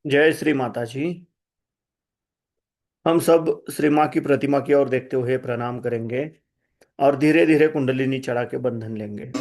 जय श्री माता जी। हम सब श्री माँ की प्रतिमा की ओर देखते हुए प्रणाम करेंगे और धीरे धीरे कुंडलिनी चढ़ा के बंधन लेंगे।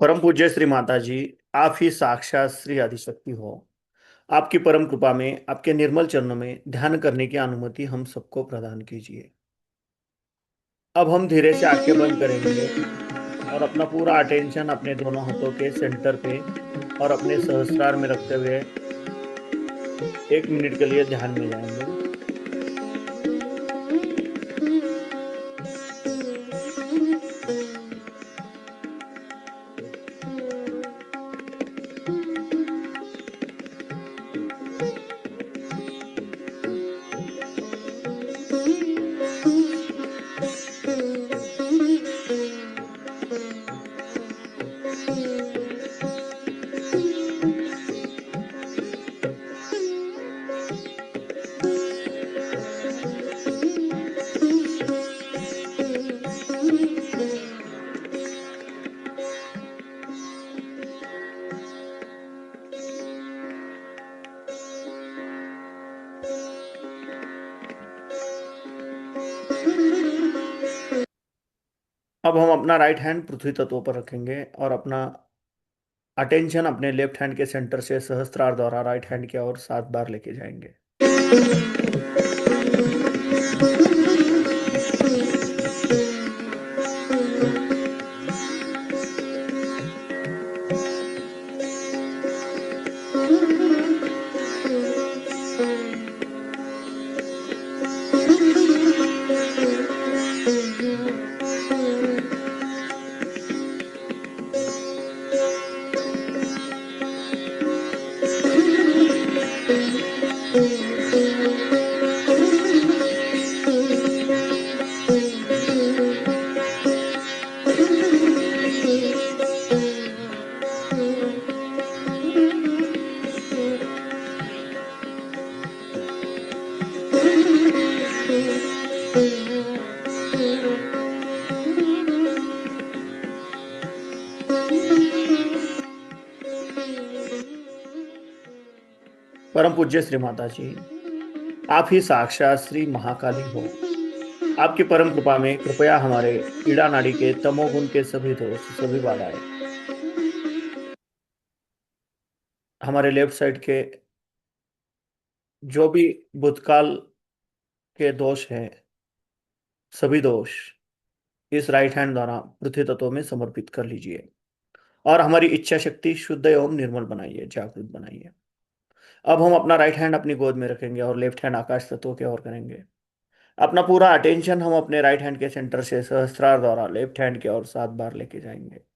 परम पूज्य श्री माता जी, आप ही साक्षात श्री आदिशक्ति हो। आपकी परम कृपा में, आपके निर्मल चरणों में ध्यान करने की अनुमति हम सबको प्रदान कीजिए। अब हम धीरे से आंखें बंद करेंगे और अपना पूरा अटेंशन अपने दोनों हाथों के सेंटर पे और अपने सहस्त्रार में रखते हुए 1 मिनट के लिए ध्यान में जाएंगे। अब हम अपना राइट हैंड पृथ्वी तत्व पर रखेंगे और अपना अटेंशन अपने लेफ्ट हैंड के सेंटर से सहस्त्रार द्वारा राइट हैंड की ओर 7 बार लेके जाएंगे। परम पूज्य श्री माता जी, आप ही साक्षात श्री महाकाली हो। आपकी परम कृपा में कृपया हमारे कीड़ा नाड़ी के तमोगुण के सभी दोष, सभी बाधाएं, हमारे लेफ्ट साइड के जो भी भूतकाल के दोष हैं, सभी दोष इस राइट हैंड द्वारा पृथ्वी तत्व में समर्पित कर लीजिए और हमारी इच्छा शक्ति शुद्ध एवं निर्मल बनाइए, जागृत बनाइए। अब हम अपना राइट हैंड अपनी गोद में रखेंगे और लेफ्ट हैंड आकाश तत्व की ओर करेंगे। अपना पूरा अटेंशन हम अपने राइट हैंड के सेंटर से सहस्त्रार द्वारा लेफ्ट हैंड की ओर 7 बार लेके जाएंगे।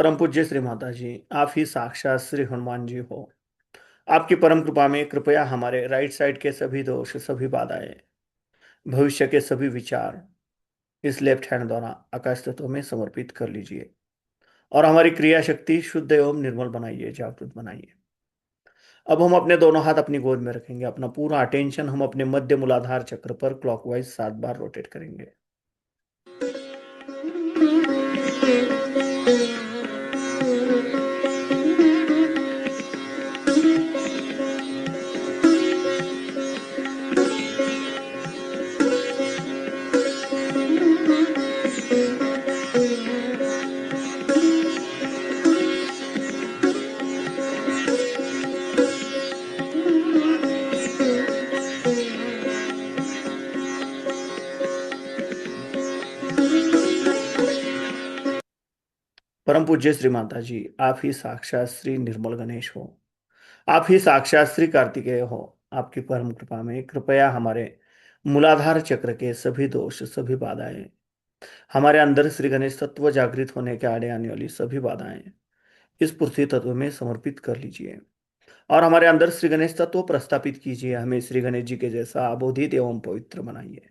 परम पूज्य श्री माता जी, आप ही साक्षात श्री हनुमान जी हो। आपकी परम कृपा में कृपया हमारे राइट साइड के सभी दोष, सभी बाधाएं, भविष्य के सभी विचार इस लेफ्ट हैंड द्वारा आकाश तत्व में समर्पित कर लीजिए और हमारी क्रिया शक्ति शुद्ध एवं निर्मल बनाइए, जागृत बनाइए। अब हम अपने दोनों हाथ अपनी गोद में रखेंगे। अपना पूरा अटेंशन हम अपने मध्य मूलाधार चक्र पर क्लॉकवाइज 7 बार रोटेट करेंगे। परम पूज्य श्री माता जी, आप ही साक्षात श्री निर्मल गणेश हो। आप ही साक्षात श्री कार्तिकेय हो। आपकी परम कृपा में कृपया हमारे मूलाधार चक्र के सभी दोष, सभी बाधाएं, हमारे अंदर श्री गणेश तत्व जागृत होने के आड़े आने वाली सभी बाधाएं इस पृथ्वी तत्व में समर्पित कर लीजिए और हमारे अंदर श्री गणेश तत्व प्रस्थापित कीजिए। हमें श्री गणेश जी के जैसा अबोधित एवं पवित्र बनाइए।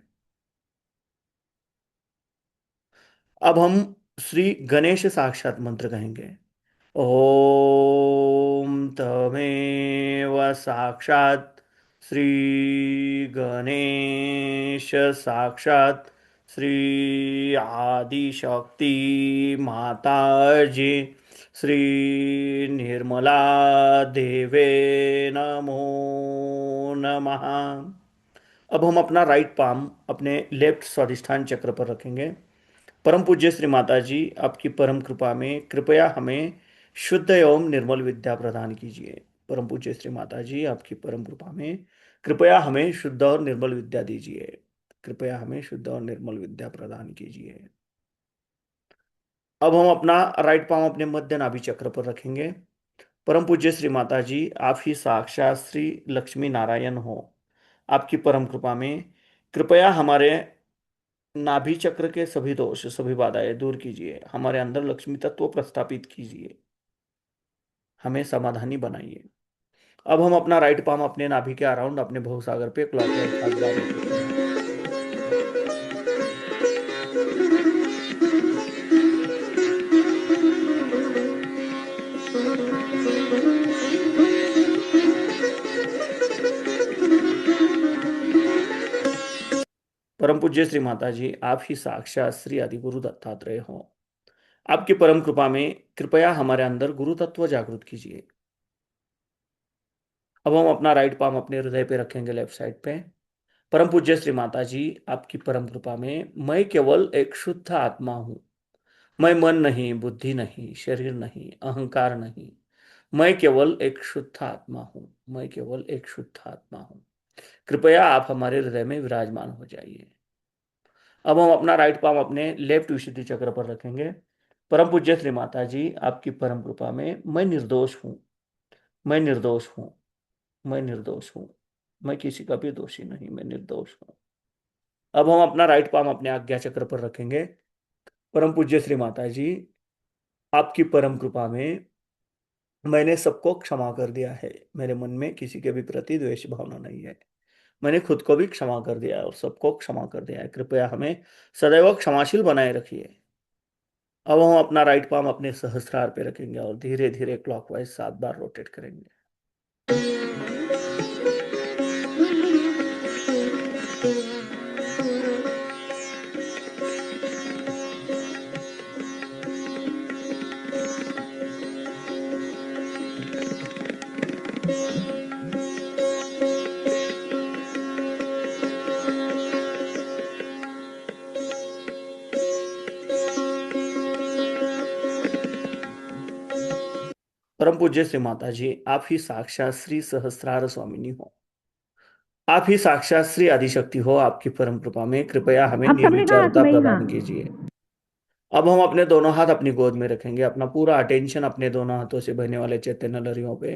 अब हम श्री गणेश साक्षात मंत्र कहेंगे। ओम तमेव साक्षात् श्री गणेश साक्षात् श्री आदिशक्ति माता जी श्री निर्मला देवे नमो नमः। अब हम अपना राइट पाम अपने लेफ्ट स्वादिष्ठान चक्र पर रखेंगे। परम पूज्य श्री माता जी, आपकी परम कृपा में कृपया हमें शुद्ध एवं निर्मल विद्या प्रदान कीजिए। परम पूज्य श्री माता जी, आपकी परम कृपा में कृपया हमें शुद्ध और निर्मल विद्या दीजिए। कृपया हमें शुद्ध और निर्मल विद्या प्रदान कीजिए। अब हम अपना राइट पाम अपने मध्य नाभि चक्र पर रखेंगे। परम पूज्य श्री माता जी, आप ही साक्षात श्री लक्ष्मी नारायण हो। आपकी परम कृपा में कृपया हमारे नाभि चक्र के सभी दोष, सभी बाधाएं दूर कीजिए। हमारे अंदर लक्ष्मी तत्व प्रस्थापित कीजिए। हमें समाधानी बनाइए। अब हम अपना राइट पाम अपने नाभि के अराउंड अपने भवसागर पे क्लॉकवाइज 7 बार रोटेट करेंगे। परम पूज्य श्री माता जी, आप ही साक्षात श्री आदि गुरु दत्तात्रेय हो। आपकी परम कृपा में कृपया हमारे अंदर गुरु तत्व जागृत कीजिए। अब हम अपना राइट पाम अपने हृदय पे रखेंगे, लेफ्ट साइड पे। परम पूज्य श्री माता जी, आपकी परम कृपा में मैं केवल एक शुद्ध आत्मा हूँ। मैं मन नहीं, बुद्धि नहीं, शरीर नहीं, अहंकार नहीं। मैं केवल एक शुद्ध आत्मा हूँ। मैं केवल एक शुद्ध आत्मा हूँ। कृपया आप हमारे हृदय में विराजमान हो जाइए। अब हम अपना राइट पाम अपने लेफ्ट विशुद्धि चक्र पर रखेंगे। परम पूज्य श्री माता जी, आपकी परम कृपा में मैं निर्दोष हूँ। मैं निर्दोष हूँ। मैं निर्दोष हूँ। मैं किसी का भी दोषी नहीं, मैं निर्दोष हूँ। अब हम अपना राइट पाम अपने आज्ञा चक्र पर रखेंगे। परम पूज्य श्री माता जी, आपकी परम कृपा में मैंने सबको क्षमा कर दिया है। मेरे मन में किसी के भी प्रति द्वेष भावना नहीं है। मैंने खुद को भी क्षमा कर दिया है और सबको क्षमा कर दिया है। कृपया हमें सदैव क्षमाशील बनाए रखिए। अब हम अपना राइट पाम अपने सहस्त्रार पे रखेंगे और धीरे धीरे क्लॉकवाइज 7 बार रोटेट करेंगे। परम पूज्य श्री माता जी, आप ही साक्षात श्री सहस्त्रार स्वामिनी हो। आप ही साक्षात श्री आदिशक्ति हो। आपकी परम कृपा में कृपया हमें अब सबने कहा कि निर्विचारता भाई हाँ। प्रदान कीजिए। अब हम अपने दोनों हाथ अपनी गोद में रखेंगे। अपना पूरा अटेंशन अपने दोनों हाथों से बहने वाले चैतन्य लहरियों पे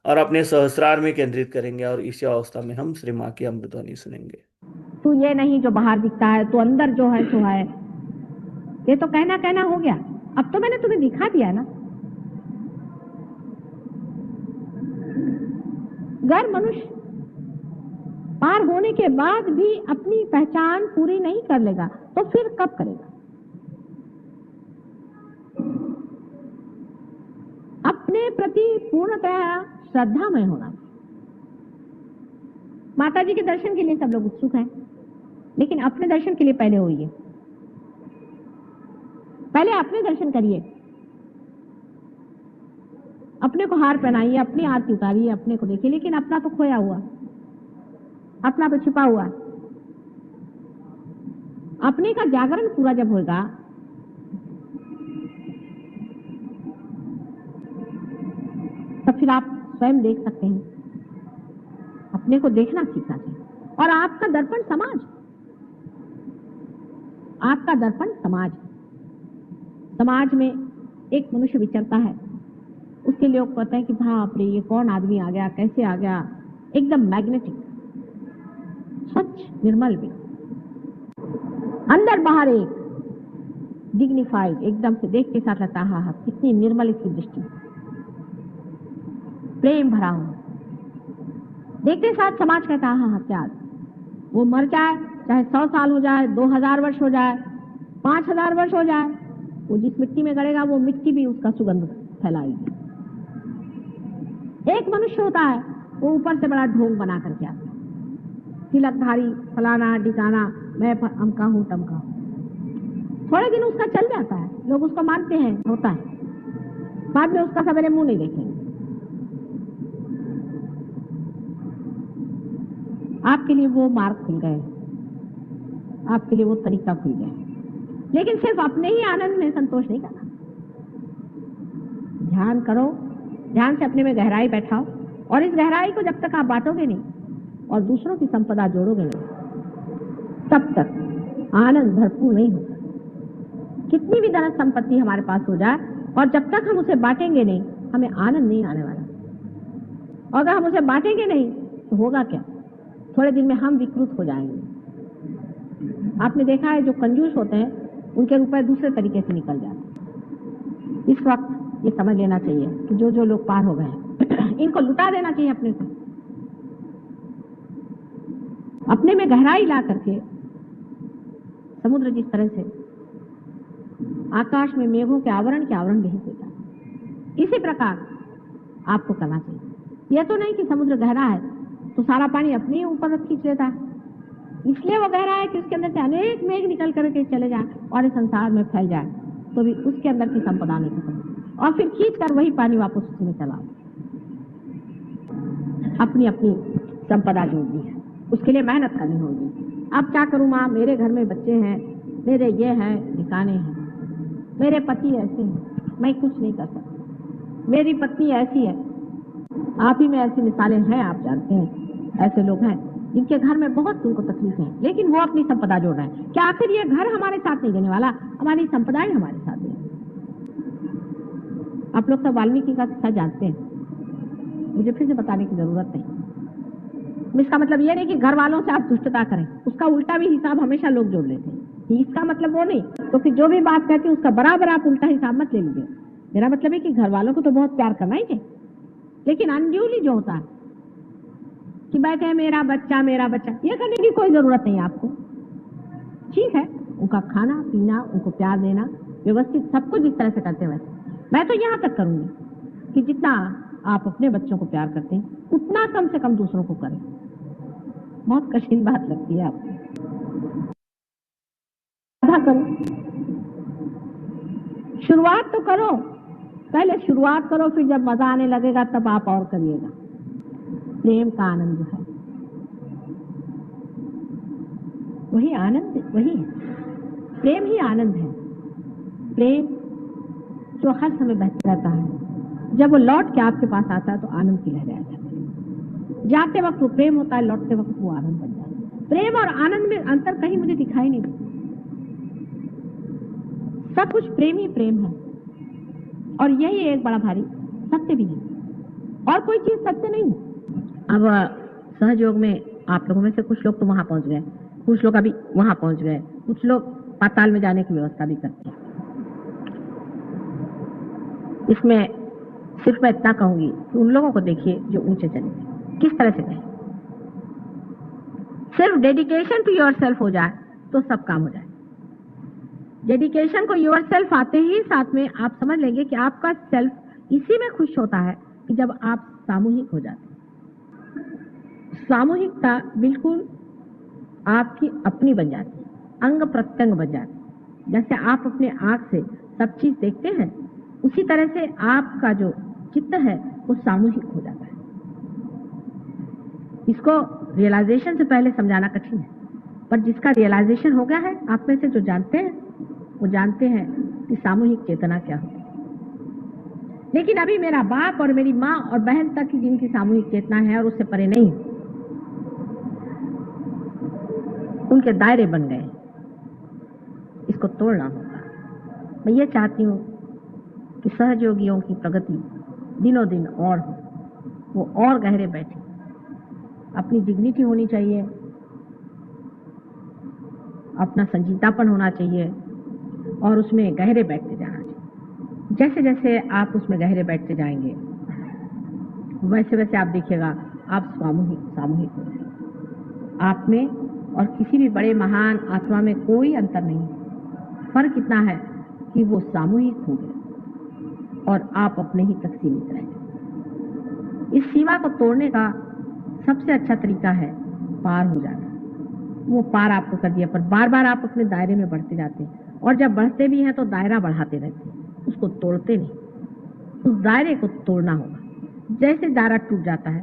और अपने सहस्रार में केंद्रित करेंगे और इसी अवस्था में हम श्री माँ की अमृतवाणी सुनेंगे। तू ये नहीं जो बाहर दिखता है, तू अंदर जो है सो है। ये तो कहना कहना हो गया। अब तो मैंने तुम्हें दिखा दिया ना। गैर मनुष्य पार होने के बाद भी अपनी पहचान पूरी नहीं कर लेगा तो फिर कब करेगा? अपने प्रति पूर्णतः श्रद्धामय होना। माता जी के दर्शन के लिए सब लोग उत्सुक हैं, लेकिन अपने दर्शन के लिए पहले होइए, पहले अपने दर्शन करिए, अपने को हार पहनाइए, अपनी आरती उतारिए, अपने को देखिए। लेकिन अपना तो खोया हुआ, अपना तो छिपा हुआ। अपने का जागरण पूरा जब होगा तो फिर आप स्वयं देख सकते हैं। अपने को देखना सीखना चाहिए। और आपका दर्पण समाज, आपका दर्पण समाज। समाज में एक मनुष्य विचरता है, उसके लिए लोग कहते हैं कि बाप रे ये कौन आदमी आ गया, कैसे आ गया, एकदम मैग्नेटिक, स्वच्छ निर्मल भी, अंदर बाहर एक डिग्निफाइड, एकदम से देख के साथ लगता है कितनी निर्मल इसकी दृष्टि, प्रेम भरा हुआ। देखते साथ समाज कहता है क्या, वो मर जाए चाहे 100 साल हो जाए, 2000 वर्ष हो जाए, 5000 वर्ष हो जाए, वो जिस मिट्टी में गड़ेगा वो मिट्टी भी उसका सुगंध फैलाएगी। एक मनुष्य होता है, वो ऊपर से बड़ा ढोंग बना करके आता है, तिलकधारी, फलाना डिकाना, मैं अमका हूं टमका हूं। थोड़े दिन उसका चल जाता है, लोग उसको मानते हैं, होता है, बाद में उसका सवेरे मुंह नहीं देखेंगे। आपके लिए वो मार्ग खुल गए, आपके लिए वो तरीका खुल गया। लेकिन सिर्फ अपने ही आनंद में संतोष नहीं करना। ध्यान करो, ध्यान से अपने में गहराई बैठाओ, और इस गहराई को जब तक आप बांटोगे नहीं और दूसरों की संपदा जोड़ोगे नहीं, तब तक आनंद भरपूर नहीं होगा। कितनी भी धन संपत्ति हमारे पास हो जाए, और जब तक हम उसे बांटेंगे नहीं, हमें आनंद नहीं आने वाला। और अगर हम उसे बांटेंगे नहीं तो होगा क्या? थोड़े दिन में हम विकृत हो जाएंगे। आपने देखा है जो कंजूस होते हैं उनके रुपए दूसरे तरीके से निकल जाते हैं। इस वक्त ये समझ लेना चाहिए कि जो जो लोग पार हो गए इनको लुटा देना चाहिए अपने से, अपने में गहराई ला करके। समुद्र जिस तरह से आकाश में मेघों के आवरण भेज देता है, इसी प्रकार आपको करना चाहिए। यह तो नहीं कि समुद्र गहरा है तो सारा पानी अपने ऊपर खींच लेता है, इसलिए वो गहरा है कि उसके अंदर से अनेक मेघ निकल करके चले जाए और इस संसार में फैल जाए, तो भी उसके अंदर की संपदा नहीं खत्म, और फिर खींच कर वही पानी वापस उसी में चला। अपनी अपनी संपदा जोड़नी है, उसके लिए मेहनत करनी होगी। अब क्या करूं माँ, मेरे घर में बच्चे हैं, मेरे ये हैं, ठिकाने हैं, मेरे पति ऐसे हैं, मैं कुछ नहीं कर सकती, मेरी पत्नी ऐसी है। आप ही में ऐसी मिसालें हैं, आप जानते हैं, ऐसे लोग हैं जिनके घर में बहुत उनको तकलीफ है, लेकिन वो अपनी संपदा जोड़ रहे हैं। क्या आखिर ये घर हमारे साथ नहीं देने वाला, हमारी संपदा ही हमारे साथ देने। आप लोग सब वाल्मीकि का किस्सा जानते हैं, मुझे फिर से बताने की जरूरत नहीं। इसका मतलब ये नहीं कि घर वालों से आप दुष्टता करें, उसका उल्टा भी हिसाब हमेशा लोग जोड़ लेते हैं। इसका मतलब वो नहीं, तो फिर जो भी बात कहते हैं उसका बराबर आप उल्टा हिसाब मत ले लीजिए। मेरा मतलब है कि घर वालों को तो बहुत प्यार करना ही चाहिए, लेकिन अनड्यूली जो होता है कि बैठे मेरा बच्चा, ये करने की कोई जरूरत नहीं आपको। ठीक है, उनका खाना पीना, उनको प्यार देना, व्यवस्थित सब कुछ जिस तरह से करते हुए, मैं तो यहाँ तक करूंगी कि जितना आप अपने बच्चों को प्यार करते हैं उतना कम से कम दूसरों को करें। बहुत कठिन बात लगती है आपको, करो, शुरुआत तो करो, पहले शुरुआत करो, फिर जब मजा आने लगेगा तब आप और करिएगा। प्रेम का आनंद जो है वही आनंद, वही है प्रेम ही आनंद है। प्रेम जो हर समय बहता रहता है, जब वो लौट के आपके पास आता है तो आनंद की लहरें आ जाती है। जाते वक्त वो प्रेम होता है, लौटते वक्त वो आनंद बन जाता है। प्रेम और आनंद में अंतर कहीं मुझे दिखाई नहीं देता, सब कुछ प्रेम ही प्रेम है, और यही एक बड़ा भारी सत्य भी है, और कोई चीज सत्य नहीं है। अब सहयोग में आप लोगों में से कुछ लोग तो वहां पहुंच गए, कुछ लोग अभी वहां पहुंच गए, कुछ लोग पाताल में जाने की व्यवस्था भी करते हैं। इसमें सिर्फ मैं इतना कहूंगी कि उन लोगों को देखिए जो ऊंचे चले गए। किस तरह से कहें? सिर्फ डेडिकेशन टू योर सेल्फ हो जाए तो सब काम हो जाए। डेडिकेशन को योर सेल्फ आते ही साथ में आप समझ लेंगे कि आपका सेल्फ इसी में खुश होता है कि जब आप सामूहिक हो जाते हैं। सामूहिकता बिल्कुल आपकी अपनी बन जाती है, अंग प्रत्यंग बन जाती है। जैसे आप अपने आंख से सब चीज देखते हैं, उसी तरह से आपका जो चित्त है वो सामूहिक हो जाता है। इसको रियलाइजेशन से पहले समझाना कठिन है, पर जिसका रियलाइजेशन हो गया है, आप में से जो जानते हैं वो जानते हैं कि सामूहिक चेतना क्या होती है। लेकिन अभी मेरा बाप और मेरी माँ और बहन तक ही जिनकी सामूहिक चेतना है और उससे परे नहीं, उनके दायरे बन गए। इसको तोड़ना होगा। मैं ये चाहती हूँ कि सहयोगियों की प्रगति दिनों दिन और हो, वो और गहरे बैठे। अपनी डिग्निटी होनी चाहिए, अपना संजीदापन होना चाहिए और उसमें गहरे बैठते जाना चाहिए। जैसे जैसे आप उसमें गहरे बैठते जाएंगे वैसे वैसे आप देखिएगा आप सामूहिक सामूहिक हो जाएंगे। आप में और किसी भी बड़े महान आत्मा में कोई अंतर नहीं है। फर्क इतना है कि वो सामूहिक हो गए और आप अपने ही तक सीमित रह गए। इस सीमा को तोड़ने का सबसे अच्छा तरीका है पार हो जाना। वो पार आपको कर दिया, पर बार बार आप अपने दायरे में बढ़ते जाते हैं और जब बढ़ते भी हैं तो दायरा बढ़ाते रहते हैं, उसको तोड़ते नहीं। उस दायरे को तोड़ना होगा। जैसे दायरा टूट जाता है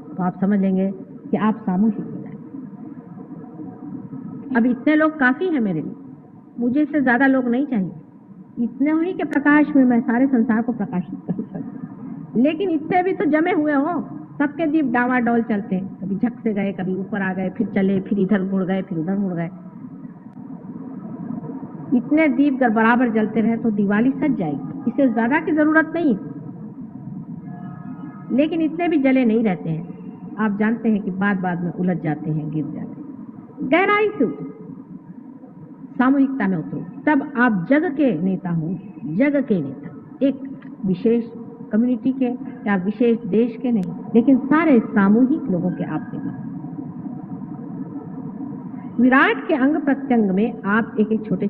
तो आप समझ लेंगे कि आप सामूहिक हो जाएंगे। अब इतने लोग काफी हैं मेरे लिए, मुझे इससे ज्यादा लोग नहीं चाहिए। इतने ही के प्रकाश में मैं सारे संसार को प्रकाशित कर सकती, लेकिन इतने भी तो जमे हुए हो, सबके दीप डावाडोल चलते हैं, कभी झक से गए, कभी ऊपर आ गए, फिर चले, फिर इधर मुड़ गए, फिर उधर मुड़ गए। इतने दीप अगर बराबर जलते रहे तो दिवाली सज जाएगी, इससे ज्यादा की जरूरत नहीं। लेकिन इतने भी जले नहीं रहते हैं। आप जानते हैं कि बाद बाद में उलझ जाते हैं, गिर जाते हैं। गहराई से उतरो, सामूहिकता में उतरो, तब आप जग के नेता होंगे। जग के नेता, एक विशेष कम्युनिटी के या विशेष देश के नहीं, लेकिन सारे सामूहिक लोगों के आप नेता। विराट के अंग प्रत्यंग में आप एक एक छोटे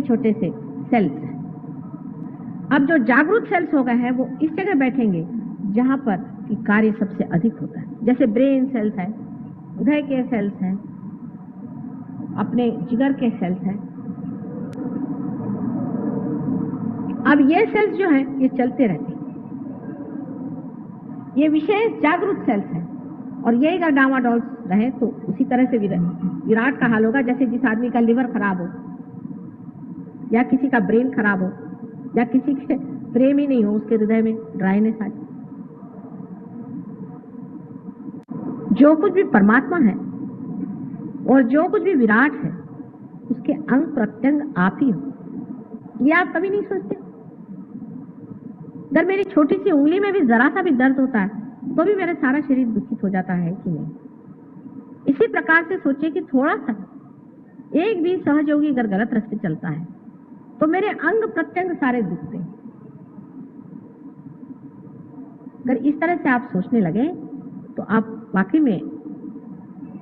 छोटे से सेल्स हैं। अब जो जागरूक सेल्स हो गए हैं वो इस जगह बैठेंगे जहां पर कि कार्य सबसे अधिक होता है। जैसे ब्रेन सेल्स है, हृदय के सेल्स हैं, अपने जिगर के सेल्स हैं। अब ये सेल्स जो हैं ये चलते रहते हैं, ये विशेष जागरूक सेल्स हैं। और ये अगर डामाडोल रहे तो उसी तरह से विराट का हाल होगा। जैसे जिस आदमी का लिवर खराब हो या किसी का ब्रेन खराब हो या किसी के प्रेम ही नहीं हो, उसके हृदय में ड्राइनेस आ जाए। जो कुछ भी परमात्मा है और जो कुछ भी विराट है उसके अंग प्रत्यंग आप ही हो। ये आप कभी नहीं सोचते। अगर मेरी छोटी सी उंगली में भी जरा सा भी दर्द होता है तो भी मेरा सारा शरीर दुखित हो जाता है कि नहीं। इसी प्रकार से सोचिए कि थोड़ा सा एक भी सहयोगी अगर गलत रास्ते चलता है तो मेरे अंग प्रत्यंग सारे दुखते हैं। अगर इस तरह से आप सोचने लगे तो आप वाकई में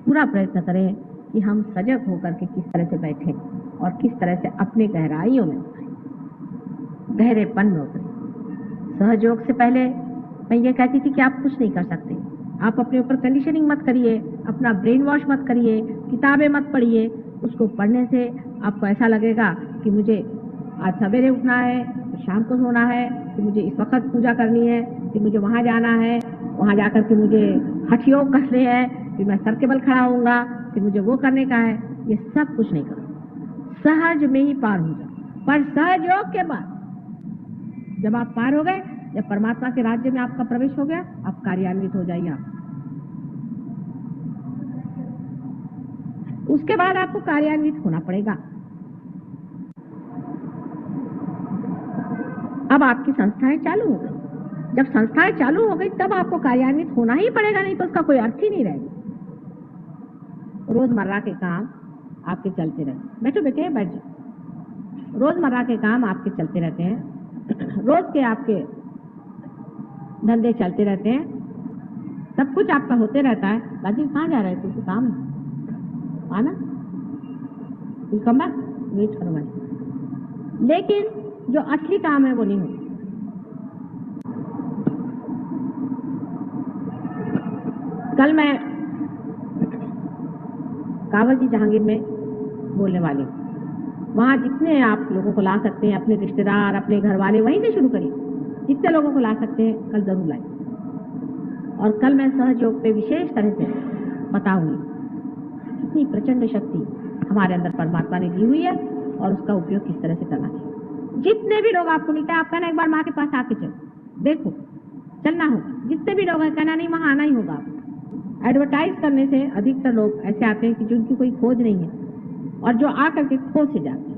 पूरा प्रयत्न करें कि हम सजग होकर के किस तरह से बैठें और किस तरह से अपने गहराइयों में उतरें, गहरेपन में उतरें। सहयोग से पहले मैं ये कहती थी कि आप कुछ नहीं कर सकते। आप अपने ऊपर कंडीशनिंग मत करिए, अपना ब्रेन वॉश मत करिए, किताबें मत पढ़िए। उसको पढ़ने से आपको ऐसा लगेगा कि मुझे आज सवेरे उठना है, शाम को सोना है, कि मुझे इस वक्त पूजा करनी है, कि मुझे वहां जाना है, वहां जाकर के मुझे हठ योग करने हैं, फिर मैं सर के बल खड़ा होऊंगा, फिर मुझे वो करने का है। ये सब कुछ नहीं करो, सहज में ही पार हो जाओ। पर सहयोग के बाद जब आप पार हो गए, जब परमात्मा के राज्य में आपका प्रवेश हो गया, आप कार्यान्वित हो जाइए। उसके बाद आपको कार्यान्वित होना पड़ेगा। अब आपकी संस्थाएं चालू हो गई। जब संस्थाएं चालू हो गई तब आपको कार्यान्वित होना ही पड़ेगा, नहीं तो उसका कोई अर्थ ही नहीं रहेगा। रोजमर्रा के काम आपके चलते रहते। बैठो बेटे, बैठ जाओ। रोजमर्रा के काम आपके चलते रहते हैं। रोज के आपके धंधे चलते रहते हैं, सब कुछ आपका होते रहता है। राजीव कहाँ जा रहे थे? कुछ काम है आना, कम बैक, वेट करो भाई। लेकिन जो असली काम है वो नहीं होता। कल मैं कावल जहांगीर में बोलने वाली हूँ। वहां जितने आप लोगों को ला सकते हैं, अपने रिश्तेदार, अपने घर वाले, वहीं से शुरू करिए। जितने लोगों को ला सकते हैं कल जरूर लाइए। और कल मैं सहयोग पे विशेष तरह से बताऊंगी कितनी प्रचंड शक्ति हमारे अंदर परमात्मा ने दी हुई है और उसका उपयोग किस तरह से करना चाहिए। जितने भी लोग आपको मिलता है, आप कहना एक बार माँ के पास आके चलो, देखो, चलना होगा। जितने भी लोग हैं, कहना नहीं वहां आना ही होगा। एडवर्टाइज करने से अधिकतर लोग ऐसे आते हैं कि जिनकी कोई खोज नहीं है और जो आकर के खो से जाते हैं।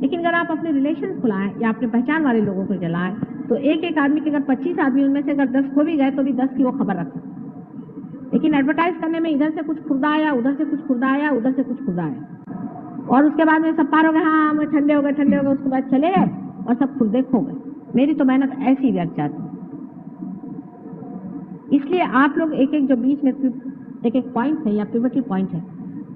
लेकिन अगर आप अपने रिलेशन खुलाएं या अपने पहचान वाले लोगों को जलाएं, तो एक एक आदमी के अगर 25 आदमी उनमें से अगर 10 खो भी गए तो भी 10 की वो खबर रखते। लेकिन एडवर्टाइज करने में इधर से कुछ खुर्दा आया, उधर से कुछ खुर्दा आया, उधर से कुछ खुर्दा आया, और उसके बाद में सब पार हो गए, हाँ हम ठंडे हो गए, ठंडे हो गए, उसके बाद चले गए और सब खुर्दे खो गए। मेरी तो मेहनत ऐसी व्यर्थ जाती। इसलिए आप लोग एक एक जो बीच में एक एक पॉइंट है या पिवटल पॉइंट है,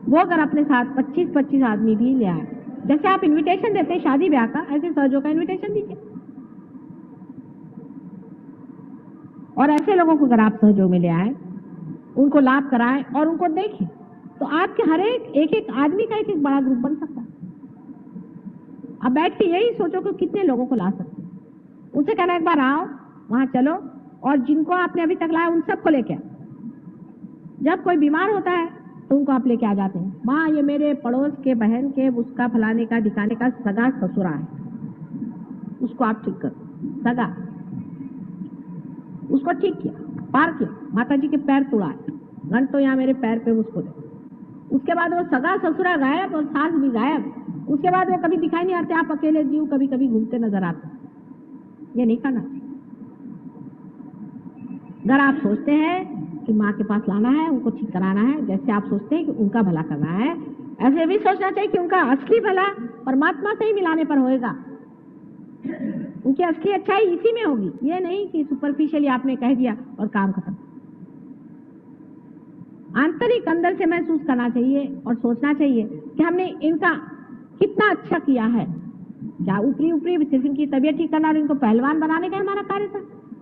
वो अगर अपने साथ 25-25 आदमी भी ले आए, जैसे आप इनविटेशन देते हैं शादी ब्याह का, ऐसे सहयोग का इनविटेशन दीजिए। और ऐसे लोगों को अगर आप सहयोग में ले आए, उनको लाभ कराएं और उनको देखें, तो आपके हर एक एक आदमी का एक बड़ा ग्रुप बन सकता है। अब बैठ के यही सोचो कि कितने लोगों को ला सकते हैं। उनसे कहना एक बार आओ, वहां चलो, और जिनको आपने अभी तक लाया उन सबको लेके आओ। जब कोई बीमार होता है तो उनको आप लेके आ जाते हैं। माँ, ये मेरे पड़ोस के बहन के उसका फलाने का ढिकाने का सगा ससुरा है, उसको आप ठीक करो। सगा, उसको ठीक किया, पार किया, माता जी के पैर तोड़ा, घंटो यहाँ मेरे पैर पे उसको दे। उसके बाद वो सगा ससुरा गायब और सास भी गायब। उसके बाद वो कभी दिखाई नहीं आते, आप अकेले जीव कभी कभी घूमते नजर आते। ये नहीं करना। अगर आप सोचते हैं कि माँ के पास लाना है, उनको ठीक कराना है, जैसे आप सोचते हैं कि उनका भला करना है, ऐसे भी सोचना चाहिए कि उनका असली भला परमात्मा से ही मिलाने पर होएगा। उनकी असली अच्छाई इसी में होगी, ये नहीं कि सुपरफिशियली आपने कह दिया और काम खत्म। आंतरिक अंदर से महसूस करना चाहिए और सोचना चाहिए कि हमने इनका कितना अच्छा किया है। क्या ऊपरी ऊपरी सिर्फ इनकी तबीयत ठीक करना और इनको पहलवान बनाने का हमारा कार्य था?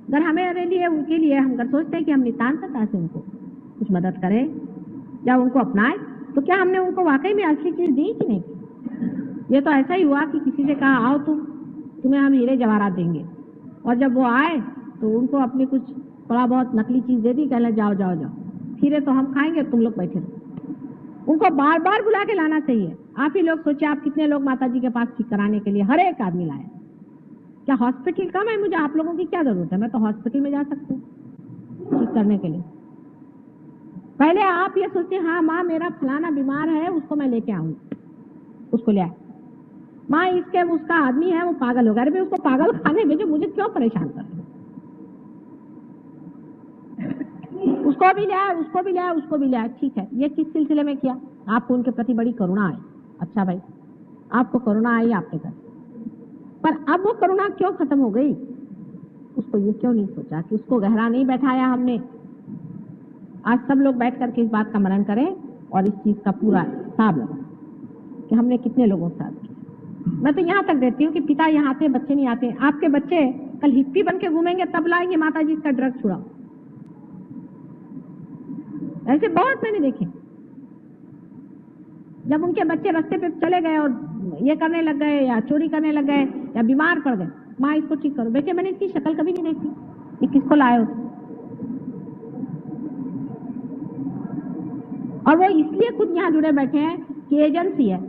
अगर हमारे लिए, उनके लिए हम अगर सोचते हैं कि हम नितांतता से उनको कुछ मदद करें या उनको अपनाएं, तो क्या हमने उनको वाकई में असली चीज दी कि नहीं? ये तो ऐसा ही हुआ कि किसी से कहा आओ तुम्हें हम हीरे जवाहरात देंगे, और जब वो आए तो उनको अपनी कुछ थोड़ा बहुत नकली चीज दे दी, कहले जाओ जाओ जाओ, हीरे तो हम खाएंगे, तुम लोग बैठे रहो। उनको बार बार बुला के लाना चाहिए। आप ही लोग सोचिए, आप कितने लोग माता जी के पास ठीक कराने के लिए हर एक आदमी लाए। क्या हॉस्पिटल कम है? मुझे आप लोगों की क्या जरूरत है? मैं तो हॉस्पिटल में जा सकती हूँ ठीक करने के लिए। पहले आप ये सोचते, हाँ माँ मेरा फलाना बीमार है, उसको मैं लेके आऊंगी, उसको ले आए। माँ इसके उसका आदमी है, वो पागल हो गया, अरे उसको पागल खाने भेजो, मुझे क्यों परेशान कर रहे? उसको भी ले आए, उसको भी ले आए, उसको भी ले आए। ठीक है, ये किस सिलसिले में किया? आपको उनके प्रति बड़ी करुणा आई। अच्छा भाई, आपको करुणा आई आपके घर, पर अब वो करुणा क्यों खत्म हो गई? उसको ये क्यों नहीं सोचा कि उसको गहरा नहीं बैठाया हमने? आज सब लोग बैठ करके इस बात का मनन करें और इस चीज का पूरा हिसाब लगाएं कि हमने कितने लोगों के साथ किया। मैं तो यहाँ तक देती हूँ कि पिता यहाँ आते, बच्चे नहीं आते। आपके बच्चे कल हिप्पी बन के घूमेंगे, तब लाएंगे माता जी इसका ड्रग छुड़ाओ। ऐसे बहुत मैंने देखे। जब उनके बच्चे रास्ते पे चले गए और ये करने लग गए या चोरी करने लग गए या बीमार पड़ गए, माँ इसको ठीक करो। बेटे मैंने इसकी शक्ल कभी नहीं देखी, ये किसको लाए हो? और वो इसलिए खुद यहाँ जुड़े बैठे हैं कि एजेंसी है,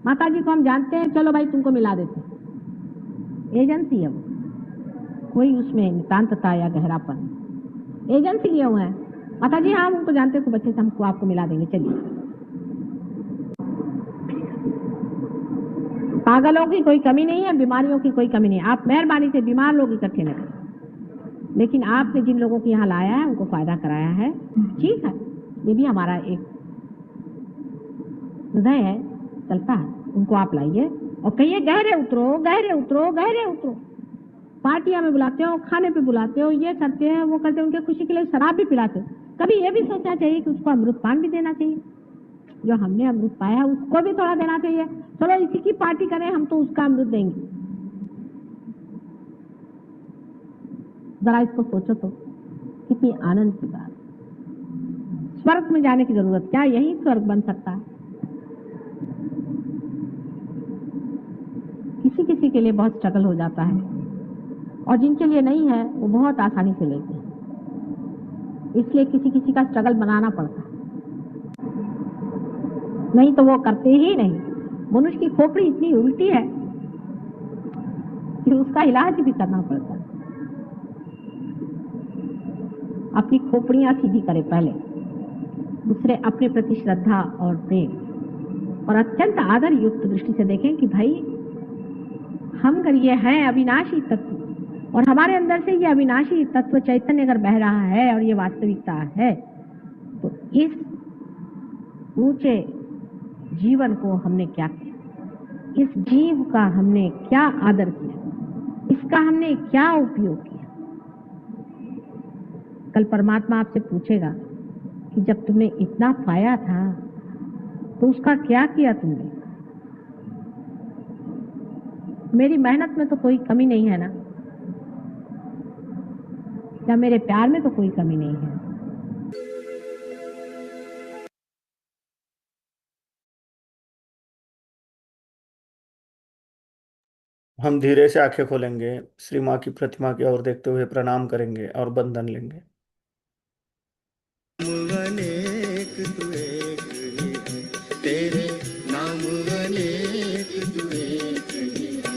माता जी को हम जानते हैं, चलो भाई तुमको मिला देते हैं। एजेंसी है वो, कोई उसमें नितांतता या गहरापन, एजेंसी लिए हुए हैं। माता जी हाँ उनको जानते हैं, बच्चे से हमको आपको मिला देंगे, चलिए। पागलों की कोई कमी नहीं है, बीमारियों की कोई कमी नहीं है। आप मेहरबानी से बीमार लोग इकट्ठे न करें, लेकिन आपने जिन लोगों को यहाँ लाया है उनको फायदा कराया है, ठीक है, ये भी हमारा एक हृदय है, चलता है। उनको आप लाइए और कहिए गहरे उतरो, गहरे उतरो, गहरे उतरो। पार्टियां में बुलाते हो, खाने पे बुलाते हो, ये करते हैं वो करते हैं, उनके खुशी के लिए शराब भी पिलाते हो। कभी ये भी सोचना चाहिए कि उसको अमृत पान भी देना चाहिए, जो हमने अमृत पाया उसको भी थोड़ा देना चाहिए। चलो इसी की पार्टी करें, हम तो उसका अमृत देंगे। जरा इसको सोचो तो, कितनी आनंद की बात। स्वर्ग में जाने की जरूरत क्या, यही स्वर्ग बन सकता है। किसी किसी के लिए बहुत स्ट्रगल हो जाता है, और जिनके लिए नहीं है वो बहुत आसानी से लेते हैं। इसलिए किसी किसी का स्ट्रगल बनाना पड़ता है, नहीं तो वो करते ही नहीं। मनुष्य की खोपड़ी इतनी उल्टी है कि उसका इलाज भी करना पड़ता है। अपनी खोपड़ियां सीधी करे पहले, दूसरे अपने प्रति श्रद्धा और प्रेम और अत्यंत आदर युक्त दृष्टि से देखें कि भाई हम अगर ये हैं अविनाशी तत्व, और हमारे अंदर से ये अविनाशी तत्व चैतन्य अगर बह रहा है और ये वास्तविकता है, तो इस ऊंचे जीवन को हमने क्या किया, इस जीव का हमने क्या आदर किया, इसका हमने क्या उपयोग किया। कल परमात्मा आपसे पूछेगा कि जब तुमने इतना पाया था तो उसका क्या किया तुमने। मेरी मेहनत में तो कोई कमी नहीं है ना, या मेरे प्यार में तो कोई कमी नहीं है। हम धीरे से आंखें खोलेंगे, श्री माँ की प्रतिमा की ओर देखते हुए प्रणाम करेंगे और बंधन लेंगे। अनेक तू एक ही है, तेरे नाम अनेक तू एक ही है।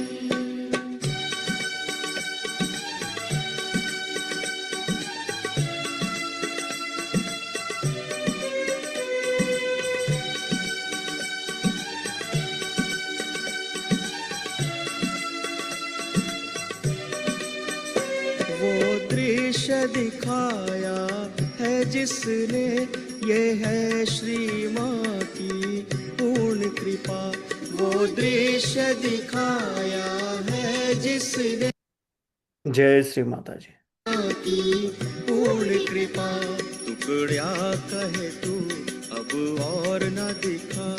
वो दृश्य दिखाया है जिसने, ये है श्री माँ की पूर्ण कृपा। वो दृश्य दिखाया है जिसने जय श्री माता जी की पूर्ण कृपा। टुकड़ा कहे तू अब और न दिखा,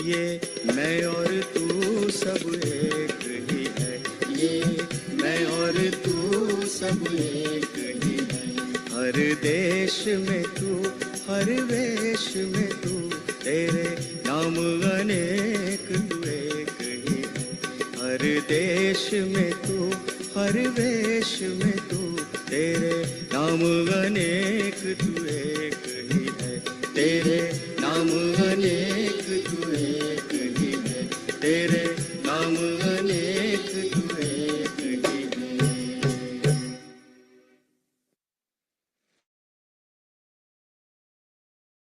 ये मैं और तू सब एक ही है, ये मैं और तू सब एक ही है। हर देश में तू, हर वेश में तू, तेरे नाम अनेक तू एक ही है। हर देश में तू, हर वेश में तू, तेरे नाम अनेक तू एक